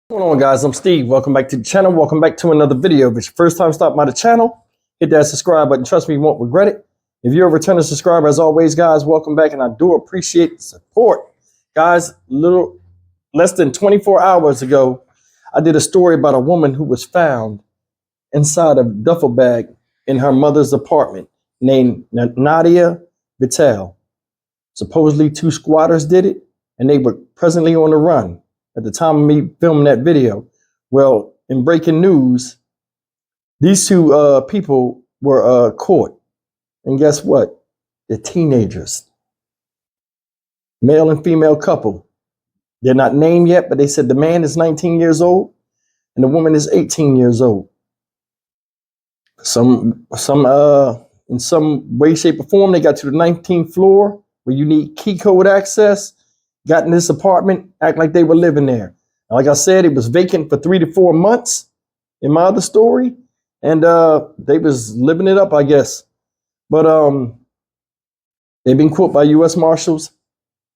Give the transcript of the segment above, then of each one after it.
What's going on, guys? I'm Steve. Welcome back to the channel. Welcome back to another video. If it's your first time stopping by the channel, hit that subscribe button. Trust me, you won't regret it. If you're a returning subscriber, as always, guys, welcome back, and I do appreciate the support. Guys, little less than 24 hours ago, I did a story about a woman who was found inside a duffel bag in her mother's apartment named Nadia Vitale. Supposedly 2 squatters did it, and they were presently on the run at the time of me filming that video. Well, in breaking news, these 2 people were caught. And guess what? They're teenagers. Male and female couple. They're not named yet, but they said the man is 19 years old and the woman is 18 years old. In some way, shape, or form, they got to the 19th floor where you need key code access. Got in this apartment, act like they were living there. Like I said, it was vacant for 3 to 4 months in my other story, and they was living it up, I guess. But they've been caught by U.S. Marshals.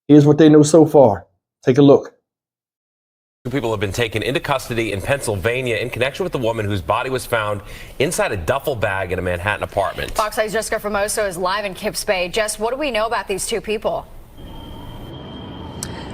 Here's what they know so far. Take a look. 2 people have been taken into custody in Pennsylvania in connection with the woman whose body was found inside a duffel bag in a Manhattan apartment. Fox 5's Jessica Formoso is live in Kips Bay. Jess, what do we know about these 2 people?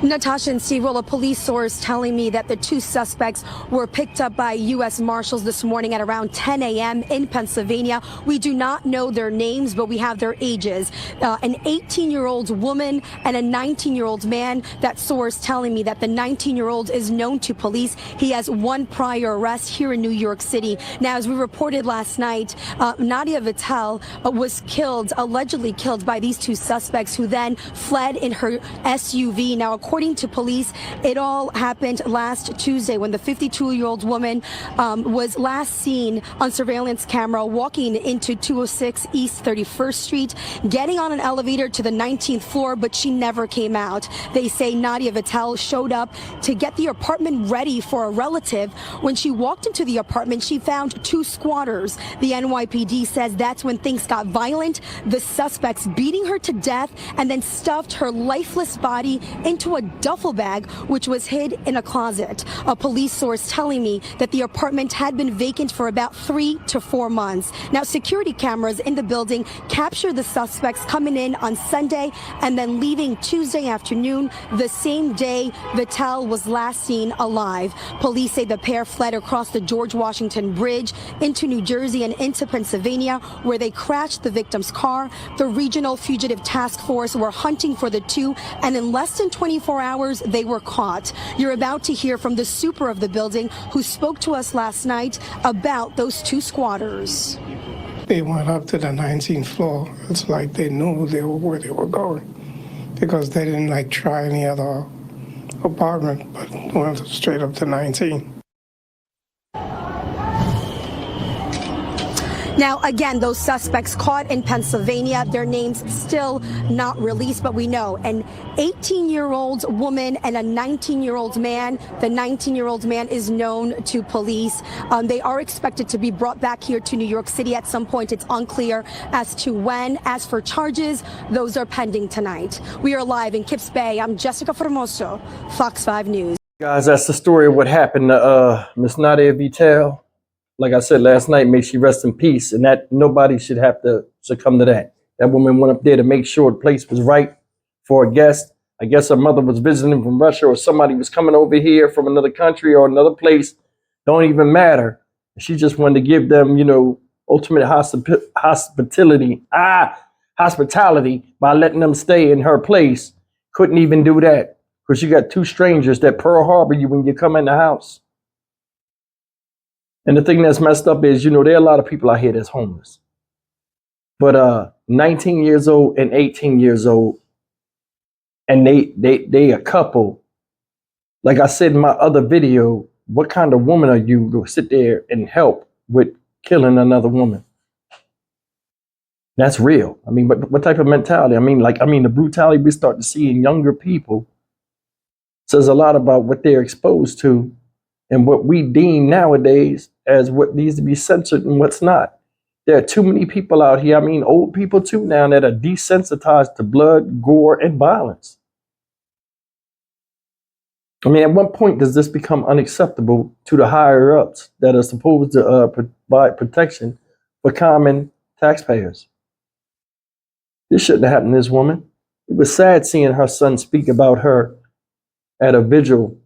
Natasha and Steve, well, a police source telling me that the 2 suspects were picked up by U.S. Marshals this morning at around 10 a.m. in Pennsylvania. We do not know their names, but we have their ages. An 18-year-old woman and a 19-year-old man. That source telling me that the 19-year-old is known to police. He has 1 prior arrest here in New York City. Now, as we reported last night, Nadia Vitale was killed, allegedly killed by these 2 suspects who then fled in her SUV. Now, according to police, it all happened last Tuesday when the 52-year-old woman was last seen on surveillance camera walking into 206 East 31st Street, getting on an elevator to the 19th floor, but she never came out. They say Nadia Vitale showed up to get the apartment ready for a relative. When she walked into the apartment, she found 2 squatters. The NYPD says that's when things got violent. The suspects beating her to death and then stuffed her lifeless body into a duffel bag, which was hid in a closet. A police source telling me that the apartment had been vacant for about 3 to 4 months. Now, security cameras in the building capture the suspects coming in on Sunday and then leaving Tuesday afternoon, the same day Vitale was last seen alive. Police say the pair fled across the George Washington Bridge into New Jersey and into Pennsylvania, where they crashed the victim's car. The Regional Fugitive Task Force were hunting for the 2, and in less than 24 hours, they were caught. You're about to hear from the super of the building who spoke to us last night about those 2 squatters. They went up to the 19th floor. It's like they knew where they were going because they didn't try any other apartment, but went straight up to 19. Now, again, those suspects caught in Pennsylvania, their names still not released, but we know an 18-year-old woman and a 19-year-old man. The 19-year-old man is known to police. They are expected to be brought back here to New York City at some point. It's unclear as to when. As for charges, those are pending tonight. We are live in Kips Bay. I'm Jessica Formoso, Fox 5 News. Guys, that's the story of what happened to Miss Nadia Vitale. Like I said last night, may she rest in peace, and that nobody should have to succumb to that. That woman went up there to make sure the place was right for a guest. I guess her mother was visiting from Russia, or somebody was coming over here from another country or another place. Don't even matter. She just wanted to give them, ultimate hospitality by letting them stay in her place. Couldn't even do that because you got 2 strangers that Pearl Harbor you when you come in the house. And the thing that's messed up is, there are a lot of people out here that's homeless. But 19 years old and 18 years old, and they a couple. Like I said in my other video, what kind of woman are you to sit there and help with killing another woman? That's real. I mean, what type of mentality? The brutality we start to see in younger people says a lot about what they're exposed to and what we deem nowadays as what needs to be censored and what's not. There are too many people out here, old people too now, that are desensitized to blood, gore, and violence. I mean, at what point does this become unacceptable to the higher ups that are supposed to provide protection for common taxpayers? This shouldn't have happened to this woman. It was sad seeing her son speak about her at a vigil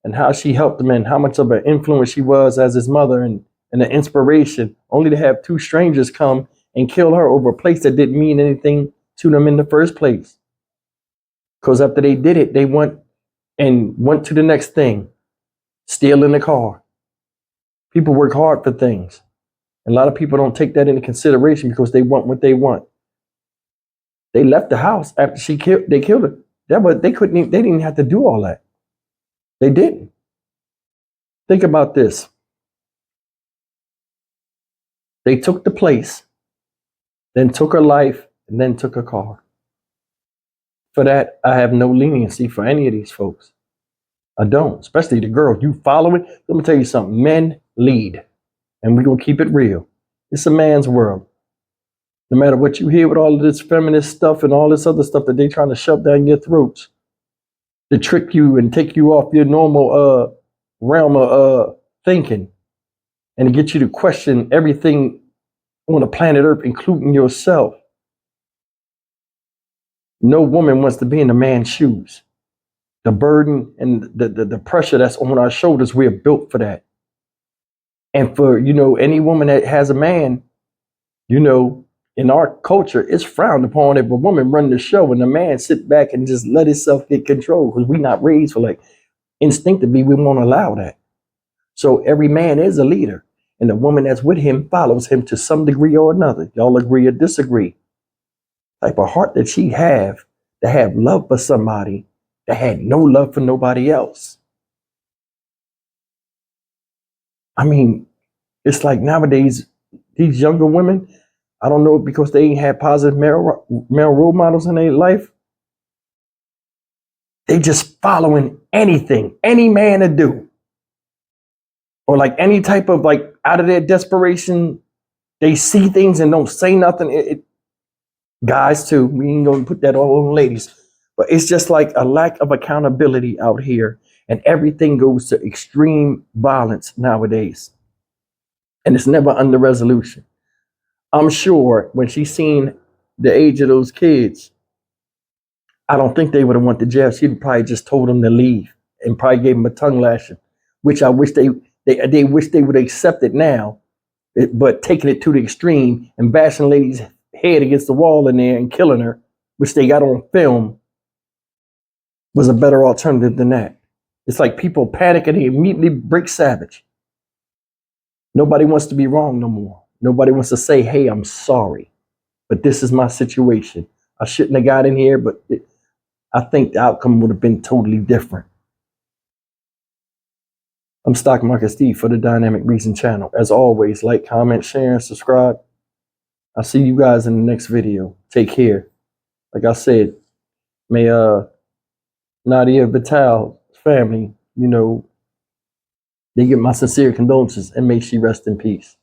and how she helped him and how much of an influence she was as his mother and an inspiration, only to have two strangers come and kill her over a place that didn't mean anything to them in the first place. Because after they did it, they went to the next thing, stealing the car. People work hard for things. And a lot of people don't take that into consideration because they want what they want. They left the house after they killed her. They didn't have to do all that. They didn't. Think about this. They took the place, then took her life, and then took her car. For that, I have no leniency for any of these folks. I don't, especially the girls. You following? Let me tell you something. Men lead, and we're going to keep it real. It's a man's world. No matter what you hear with all of this feminist stuff and all this other stuff that they're trying to shove down your throats to trick you and take you off your normal realm of thinking and to get you to question everything on the planet Earth, including yourself. No woman wants to be in a man's shoes. The burden and the pressure that's on our shoulders, we're built for that. And for, any woman that has a man, in our culture, it's frowned upon if a woman run the show and a man sit back and just let himself get controlled, because we're not raised for, like, instinctively we won't allow that. So every man is a leader, and the woman that's with him follows him to some degree or another. Y'all agree or disagree? Type of heart that she have to have love for somebody that had no love for nobody else. I mean, it's like nowadays, these younger women, I don't know, because they ain't had positive male role models in their life, they just following anything any man to do. Or like any type of, like, out of their desperation, they see things and don't say nothing. Guys too, we ain't gonna put that all on ladies. But it's just like a lack of accountability out here. And everything goes to extreme violence nowadays. And it's never under resolution. I'm sure when she seen the age of those kids, I don't think they would have went to jail. She'd probably just told them to leave and probably gave them a tongue lashing, which I wish they wish they would accept it now. But taking it to the extreme and bashing a lady's head against the wall in there and killing her, which they got on film, was a better alternative than that. It's like people panic and they immediately break savage. Nobody wants to be wrong no more. Nobody wants to say, hey, I'm sorry, but this is my situation. I shouldn't have got in here, but I think the outcome would have been totally different. I'm Stock Market Steve for the Dynamic Reason channel. As always, like, comment, share, and subscribe. I'll see you guys in the next video. Take care. Like I said, may Nadia Vital's family, they get my sincere condolences, and may she rest in peace.